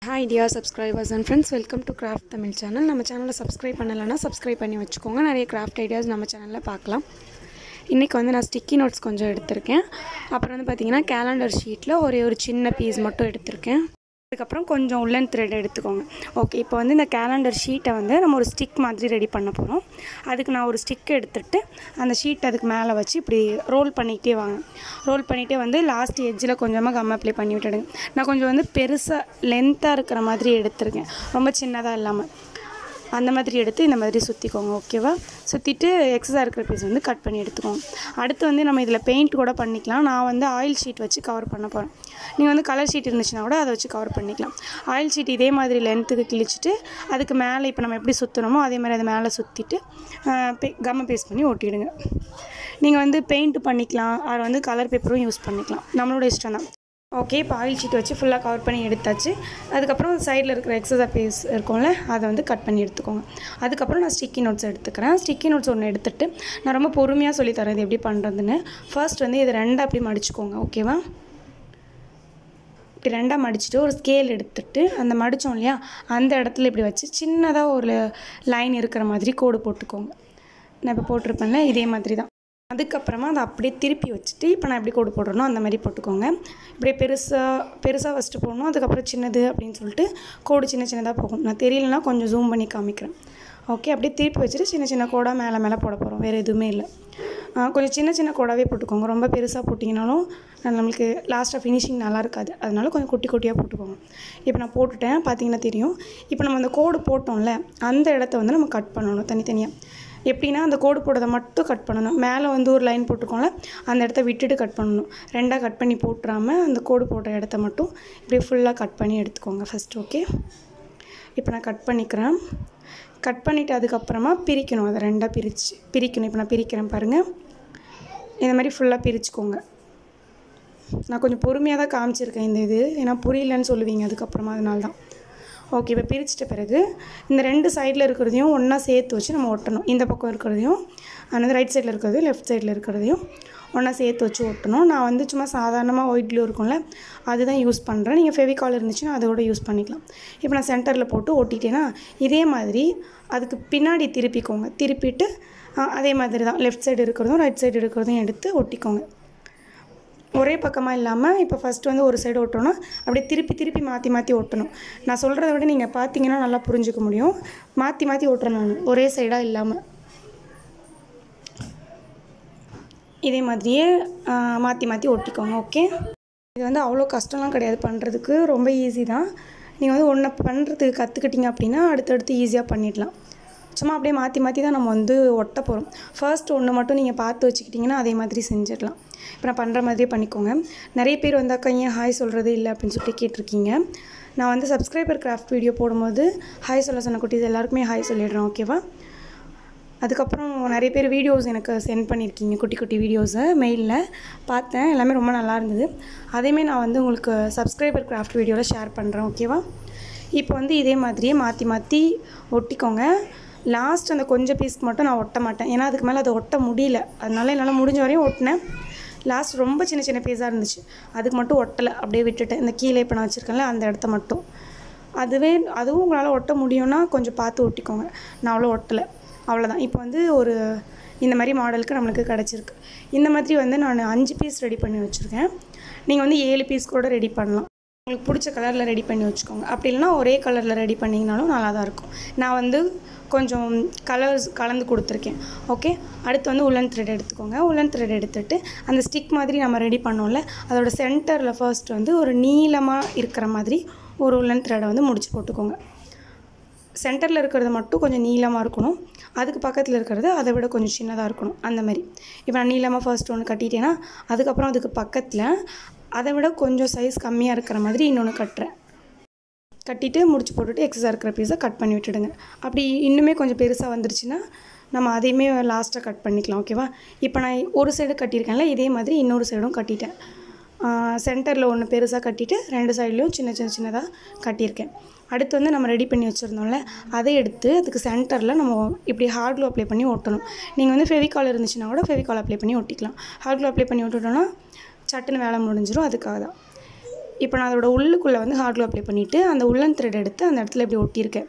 Hi dear subscribers and friends, welcome to Craft Tamil channel. நம்ம சேனலை subscribe பண்ணலன்னா subscribe பண்ணி வச்சுக்கோங்க. நிறைய கிராஃப்ட் ஐடியாஸ் நம்ம சேனலில் பார்க்கலாம். இன்றைக்கி நான் ஸ்டிக்கி நோட்ஸ் கொஞ்சம் எடுத்திருக்கேன். அப்புறம் பார்த்தீங்கன்னா கேலண்டர் ஷீட்டில் ஒரு சின்ன பீஸ் மட்டும் எடுத்திருக்கேன். அதுக்கப்புறம் கொஞ்சம் உள்ளன் த்ரெட் எடுத்துக்கோங்க. ஓகே, இப்போ இந்த கேலண்டர் ஷீட்டை நம்ம ஒரு ஸ்டிக் மாதிரி ரெடி பண்ண போகிறோம். அதுக்கு நான் ஒரு ஸ்டிக் எடுத்துகிட்டு அந்த ஷீட் அதுக்கு மேலே வச்சு இப்படி ரோல் பண்ணிக்கிட்டே வாங்க. ரோல் பண்ணிகிட்டே லாஸ்ட் எட்ஜில் கொஞ்சமாக கம் அப்ளை பண்ணி விட்டுடுங்க. நான் கொஞ்சம் பெருசாக லென்த்தாக இருக்கிற மாதிரி எடுத்திருக்கேன், ரொம்ப சின்னதாக இல்லாமல். அந்த மாதிரி எடுத்து இந்த மாதிரி சுற்றிக்கோங்க. ஓகேவா? சுற்றிட்டு எக்ஸஸாக இருக்கிற பீஸ் கட் பண்ணி எடுத்துக்கோங்க. அடுத்து நம்ம இதில் பெயிண்ட் கூட பண்ணிக்கலாம். நான் ஆயில் ஷீட் வச்சு கவர் பண்ண போகிறேன். நீங்கள் கலர் ஷீட் இருந்துச்சுன்னா கூட அதை வச்சு கவர் பண்ணிக்கலாம். ஆயில் ஷீட் இதே மாதிரி லென்த்துக்கு கிழிச்சிட்டு அதுக்கு மேலே இப்போ நம்ம எப்படி சுற்றணுமோ அதே மாதிரி அதை மேலே சுற்றிட்டு கம்மை பேஸ்ட் பண்ணி ஒட்டிவிடுங்க. நீங்கள் பெயிண்ட் பண்ணிக்கலாம், அதை கலர் பேப்பரும் யூஸ் பண்ணிக்கலாம், நம்மளோட இஷ்டம் தான். ஓகே, இப்போ ஆயில் ஷீட் வச்சு ஃபுல்லாக கவர் பண்ணி எடுத்தாச்சு. அதுக்கப்புறம் சைடில் இருக்கிற எக்ஸஸா பீஸ் இருக்கும்ல, அதை கட் பண்ணி எடுத்துக்கோங்க. அதுக்கப்புறம் நான் ஸ்டிக்கி நோட்ஸ் எடுத்துக்கிறேன். ஸ்டிக்கி நோட்ஸ் ஒன்று எடுத்துகிட்டு நான் ரொம்ப பொறுமையாக சொல்லித்தரேன் இது எப்படி பண்ணுறதுன்னு. ஃபர்ஸ்ட் இது ரெண்டாக அப்படி மடிச்சுக்கோங்க. ஓகேவா? இப்படி ரெண்டாக மடிச்சுட்டு ஒரு ஸ்கேல் எடுத்துகிட்டு அந்த மடித்தோம் இல்லையா, அந்த இடத்துல இப்படி வச்சு சின்னதாக ஒரு லைன் இருக்கிற மாதிரி கோடு போட்டுக்கோங்க. நான் இப்போ போட்டிருப்பேன்ல, இதே மாதிரி தான். அதுக்கப்புறமா அதை அப்படியே திருப்பி வச்சுட்டு இப்போ நான் எப்படி கோடு போடுறனோ அந்த மாதிரி போட்டுக்கோங்க. இப்படியே பெருசாக ஃபஸ்ட்டு போடணும், அதுக்கப்புறம் சின்னது அப்படின்னு சொல்லிட்டு கோடு சின்னதாக போகும். நான் தெரியலனா கொஞ்சம் ஜூம் பண்ணி காமிக்கிறேன். ஓகே, அப்படியே திருப்பி வச்சுட்டு சின்ன கோடாக மேலே போட போகிறோம். வேறு எதுவுமே இல்லை. கொஞ்சம் சின்ன கோடாகவே போட்டுக்கோங்க. ரொம்ப பெருசாக போட்டிங்கனாலும் நம்மளுக்கு லாஸ்ட்டாக ஃபினிஷிங் நல்லா இருக்காது. அதனால கொஞ்சம் குட்டியாக போட்டுக்கோங்க. இப்போ நான் போட்டுட்டேன், பார்த்தீங்கன்னா தெரியும். இப்போ நம்ம அந்த கோடு போட்டோம்ல, அந்த இடத்த நம்ம கட் பண்ணணும் தனித்தனியாக. எப்படின்னா அந்த கோடு போடுறதை மட்டும் கட் பண்ணணும். மேலே ஒரு லைன் போட்டுக்கோங்கள, அந்த இடத்த விட்டுட்டு கட் பண்ணணும். ரெண்டாக கட் பண்ணி போட்டுறாமல் அந்த கோடு போடுற இடத்த மட்டும் இப்படி ஃபுல்லாக கட் பண்ணி எடுத்துக்கோங்க ஃபஸ்ட்டு. ஓகே, இப்போ நான் கட் பண்ணிக்கிறேன். கட் பண்ணிவிட்டு அதுக்கப்புறமா பிரிக்கணும். அதை ரெண்டாக பிரிக்கணும். இப்போ நான் பிரிக்கிறேன் பாருங்கள். இந்த மாதிரி ஃபுல்லாக பிரிச்சுக்கோங்க. நான் கொஞ்சம் பொறுமையாக தான் காமிச்சிருக்கேன் இது ஏன்னா புரியலன்னு சொல்லுவீங்க அதுக்கப்புறமா, அதனால தான். ஓகே, இப்போ பிரிச்சிட்ட பிறகு இந்த ரெண்டு சைடில் இருக்கிறதையும் ஒன்றா சேர்த்து வச்சு நம்ம ஒட்டணும். இந்த பக்கம் இருக்கிறதையும் ரைட் சைடில் இருக்கிறதையும் லெஃப்ட் சைடில் இருக்கிறதையும் ஒன்றா சேர்த்து வச்சு ஒட்டணும். நான் சும்மா சாதாரணமாக ஒயிட் க்ளூ இருக்கும்ல, அதுதான் யூஸ் பண்ணுறேன். நீங்கள் ஃபெவிகால் இருந்துச்சுன்னா அதோட யூஸ் பண்ணிக்கலாம். இப்போ நான் சென்டரில் போட்டு ஒட்டிட்டேன்னா இதே மாதிரி அதுக்கு பின்னாடி திருப்பிக்கோங்க. திருப்பிட்டு அதே மாதிரி தான் லெஃப்ட் சைடு இருக்கிறதும் ரைட் சைடு இருக்கிறதையும் எடுத்து ஒட்டிக்கோங்க. ஒரே பக்கமாக இல்லாமல் இப்போ ஃபஸ்ட்டு ஒரு சைடு ஒட்டணும், அப்படியே திருப்பி மாற்றி ஒட்டணும். நான் சொல்கிறத விட நீங்கள் பார்த்தீங்கன்னா நல்லா புரிஞ்சுக்க முடியும். மாற்றி ஒட்டுறேன் நான், ஒரே சைடாக இல்லாமல். இதே மாதிரியே மாற்றி ஒட்டிக்கோங்க. ஓகே, இது அவ்வளோ கஷ்டம்லாம் கிடையாது பண்ணுறதுக்கு, ரொம்ப ஈஸி தான். நீங்கள் ஒன்றை பண்ணுறதுக்கு கற்றுக்கிட்டிங்க அப்படின்னா அடுத்தடுத்து ஈஸியாக பண்ணிடலாம். சும்மா அப்படியே மாற்றி தான் நம்ம ஒட்ட போகிறோம். ஃபர்ஸ்ட் ஒன்று மட்டும் நீங்கள் பார்த்து வச்சுக்கிட்டிங்கன்னா அதே மாதிரி செஞ்சிடலாம். இப்போ நான் பண்ணுற மாதிரியே பண்ணிக்கோங்க. நிறைய பேர் அக்கா ஏன் ஹாய் சொல்கிறது இல்லை அப்படின்னு சொல்லிட்டு கேட்டிருக்கீங்க. நான் சப்ஸ்கிரைபர் கிராஃப்ட் வீடியோ போடும்போது ஹாய் சொன்ன குட்டீஸ் எல்லாருக்குமே ஹாய் சொல்லிடுறேன். ஓகேவா? அதுக்கப்புறம் நிறைய பேர் வீடியோஸ் எனக்கு சென்ட் பண்ணியிருக்கீங்க, குட்டி வீடியோஸை மெயிலில் பார்த்தேன். எல்லாமே ரொம்ப நல்லா இருந்தது. அதேமாதிரி நான் உங்களுக்கு சப்ஸ்கிரைபர் கிராஃப்ட் வீடியோவில் ஷேர் பண்ணுறேன். ஓகேவா? இப்போ இதே மாதிரியே மாற்றி ஒட்டிக்கோங்க. லாஸ்ட் அந்த கொஞ்சம் பீஸ்க்கு மட்டும் நான் ஒட்ட மாட்டேன், ஏன்னா அதுக்கு மேலே அதை ஒட்ட முடியல. அதனால என்னால் முடிஞ்ச வரையும் ஒட்டினேன். லாஸ்ட் ரொம்ப சின்ன பீஸாக இருந்துச்சு, அதுக்கு மட்டும் ஒட்டலை, அப்படியே விட்டுட்டேன். இந்த கீழே இப்போ நான் வச்சுருக்கேன்ல அந்த இடத்த மட்டும். அதுவும் உங்களால் ஒட்ட முடியும்னா கொஞ்சம் பார்த்து ஒட்டிக்கோங்க. நான் அவ்வளோ ஒட்டலை, அவ்வளோதான். இப்போ ஒரு இந்த மாதிரி மாடலுக்கு நம்மளுக்கு கிடச்சிருக்கு. இந்த மாதிரி நான் 5 பீஸ் ரெடி பண்ணி வச்சுருக்கேன். நீங்கள் 7 பீஸ் கூட ரெடி பண்ணலாம். உங்களுக்கு பிடிச்ச கலரில் ரெடி பண்ணி வச்சுக்கோங்க. அப்படி இல்லைனா ஒரே கலரில் ரெடி பண்ணிங்கனாலும் நல்லா தான் இருக்கும். நான் கொஞ்சம் கலர்ஸ் கலந்து கொடுத்துருக்கேன். ஓகே, அடுத்து உள்ளன் த்ரெட் எடுத்துக்கோங்க. உள்ளன் த்ரெட் எடுத்துகிட்டு அந்த ஸ்டிக் மாதிரி நம்ம ரெடி பண்ணோம்ல, அதோட சென்டரில் ஃபர்ஸ்ட் ஒரு நீளமாக இருக்கிற மாதிரி ஒரு உள்ளன் த்ரெடை முடிச்சு போட்டுக்கோங்க. சென்டரில் இருக்கிறது மட்டும் கொஞ்சம் நீளமாக இருக்கணும், அதுக்கு பக்கத்தில் இருக்கிறது அதை விட கொஞ்சம் சின்னதாக இருக்கணும். அந்த மாதிரி இப்போ நான் நீளமாக ஃபர்ஸ்ட் ஒன்று கட்டிட்டேன்னா அதுக்கப்புறம் அதுக்கு பக்கத்தில் அதை விட கொஞ்சம் சைஸ் கம்மியாக இருக்கிற மாதிரி இன்னொன்று கட்டிட்டு முடிச்சு போட்டுட்டு எக்ஸஸாக இருக்கிற பீஸை கட் பண்ணி விட்டுடுங்க. அப்படி இன்னுமே கொஞ்சம் பெருசாக வந்துருச்சுன்னா நம்ம அதையுமே லாஸ்ட்டாக கட் பண்ணிக்கலாம். ஓகேவா? இப்போ நான் ஒரு சைடு கட்டியிருக்கேன்ல, இதே மாதிரி இன்னொரு சைடும் கட்டிட்டேன். சென்டரில் ஒன்று பெருசாக கட்டிட்டு 2 சைட்லேயும் சின்னதாக கட்டியிருக்கேன். அடுத்து நம்ம ரெடி பண்ணி வச்சுருந்தோம்ல, அதை எடுத்து அதுக்கு சென்டரில் நம்ம இப்படி ஹார்ட் க்ளூ அப்ளை பண்ணி ஒட்டணும். நீங்கள் ஃபெவிகால் இருந்துச்சுன்னா கூட ஃபெவிகால் அப்ளை பண்ணி ஒட்டிக்கலாம். ஹார்ட் க்ளூ அப்ளை பண்ணி ஒட்டிட்டோன்னா சட்டுன்னு வேலை முடிஞ்சிடும். அதுக்காக தான் இப்போ நான் அதோட உள்ளுக்குள்ளே வந்து ஹாட் க்ளூ அப்ளை பண்ணிவிட்டு அந்த உள்ளன் த்ரெட் எடுத்து அந்த இடத்துல இப்படி ஒட்டியிருக்கேன்.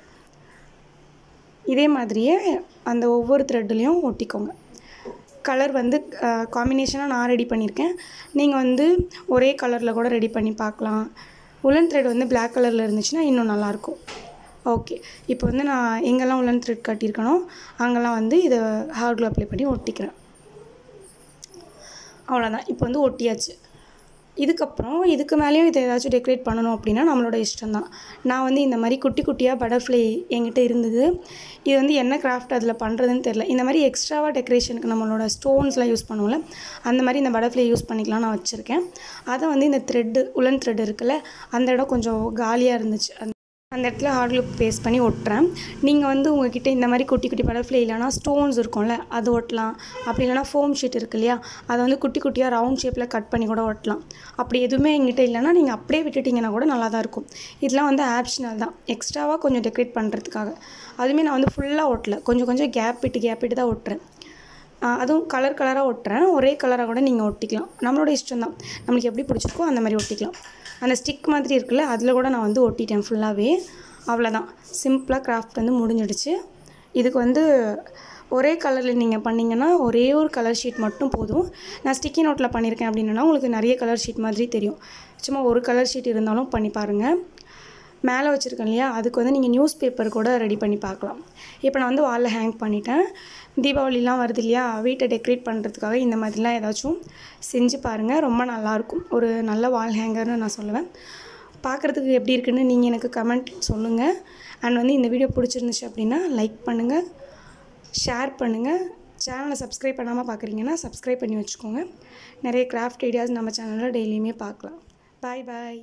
இதே மாதிரியே அந்த ஒவ்வொரு த்ரெட்லேயும் ஒட்டிக்கோங்க. கலர் வந்து காம்பினேஷனாக நான் ரெடி பண்ணியிருக்கேன். நீங்கள் வந்து ஒரே கலரில் கூட ரெடி பண்ணி பார்க்கலாம். உள்ளன் த்ரெட் வந்து பிளாக் கலரில் இருந்துச்சுன்னா இன்னும் நல்லாயிருக்கும். ஓகே, இப்போ வந்து நான் எங்கெல்லாம் உள்ளன் த்ரெட் கட்டியிருக்கனோ அங்கெல்லாம் வந்து இதை ஹாட் க்ளூ அப்ளை பண்ணி ஒட்டிக்கிறேன். அவ்வளோதான், இப்போ வந்து ஒட்டியாச்சு. இதுக்கப்புறம் இதுக்கு மேலேயும் இதை ஏதாச்சும் டெக்கரேட் பண்ணணும் அப்படின்னா நம்மளோட இஷ்டம்தான். நான் வந்து இந்த மாதிரி குட்டி குட்டியாக பட்டர்ஃப்ளை என்கிட்ட இருந்தது. இது வந்து என்ன கிராஃப்ட் அதில் பண்ணுறதுன்னு தெரில. இந்த மாதிரி எக்ஸ்ட்ராவாக டெக்கரேஷனுக்கு நம்மளோட ஸ்டோன்ஸ்லாம் யூஸ் பண்ணுவோம்ல, அந்த மாதிரி இந்த பட்டர்ஃப்ளை யூஸ் பண்ணிக்கலாம் நான் வச்சுருக்கேன். அதை வந்து இந்த த்ரெட்டு உள்ளன் த்ரெட் இருக்குல்ல, அந்த இடம் கொஞ்சம் காலியாக இருந்துச்சு. அந்த இடத்துல ஹாட் க்ளூ பேஸ்ட் பண்ணி ஒட்டுறேன். நீங்கள் வந்து உங்கள்கிட்ட இந்த மாதிரி குட்டி குட்டி பட்டர்ஃப்ளை இல்லைனா ஸ்டோன்ஸ் இருக்கும்ல அது ஒட்டலாம். அப்படி இல்லைனா ஃபோம் ஷீட் இருக்கு இல்லையா, அதை வந்து குட்டி குட்டியாக ரவுண்ட் ஷேப்பில் கட் பண்ணி கூட ஒட்டலாம். அப்படி எதுவுமே எங்கிட்ட இல்லைனா நீங்கள் அப்படியே விட்டுட்டிங்கன்னா கூட நல்லா தான் இருக்கும். இதெல்லாம் வந்து ஆப்ஷனல் தான், எக்ஸ்ட்ராவாக கொஞ்சம் டெக்கரேட் பண்ணுறதுக்காக. அதுவுமே நான் வந்து ஃபுல்லாக ஒட்டலை, கொஞ்சம் கொஞ்சம் கேப் விட்டு தான் ஒட்டுறேன். அதுவும் கலர் கலராக ஒட்டுறேன். ஒரே கலராக கூட நீங்கள் ஒட்டிக்கலாம், நம்மளோட இஷ்டம் தான். நம்மளுக்கு எப்படி பிடிச்சிருக்கோ அந்த மாதிரி ஒட்டிக்கலாம். அந்த ஸ்டிக் மாதிரி இருக்குல்ல, அதில் கூட நான் வந்து ஒட்டிட்டேன் ஃபுல்லாகவே. அவ்வளோதான், சிம்பிளாக கிராஃப்ட் வந்து முடிஞ்சிடுச்சு. இதுக்கு வந்து ஒரே கலரில் நீங்கள் பண்ணிங்கன்னா ஒரே ஒரு கலர் ஷீட் மட்டும் போதும். நான் ஸ்டிக்கி நோட்டில் பண்ணியிருக்கேன் அப்படின்னா உங்களுக்கு நிறைய கலர் ஷீட் மாதிரி தெரியும். சும்மா ஒரு கலர் ஷீட் இருந்தாலும் பண்ணி பாருங்கள். மேலே வச்சுருக்கேன் இல்லையா, அதுக்கு வந்து நீங்கள் நியூஸ் பேப்பர் கூட ரெடி பண்ணி பார்க்கலாம். இப்போ நான் வந்து வாலில் ஹேங் பண்ணிட்டேன். தீபாவளிலாம் வருது இல்லையா, வீட்டை டெக்கரேட் பண்ணுறதுக்காக இந்த மாதிரிலாம் ஏதாச்சும் செஞ்சு பாருங்கள், ரொம்ப நல்லாயிருக்கும். ஒரு நல்ல வால் ஹேங்கர்னு நான் சொல்லுவேன். பார்க்குறதுக்கு எப்படி இருக்குன்னு நீங்கள் எனக்கு கமெண்ட் சொல்லுங்கள். அண்ட் வந்து இந்த வீடியோ பிடிச்சிருந்துச்சு அப்படின்னா லைக் பண்ணுங்கள், ஷேர் பண்ணுங்கள். சேனலை சப்ஸ்கிரைப் பண்ணாமல் பார்க்குறீங்கன்னா சப்ஸ்கிரைப் பண்ணி வச்சுக்கோங்க. நிறைய கிராஃப்ட் ஐடியாஸ் நம்ம சேனலில் டெய்லியுமே பார்க்கலாம். பாய் பாய்.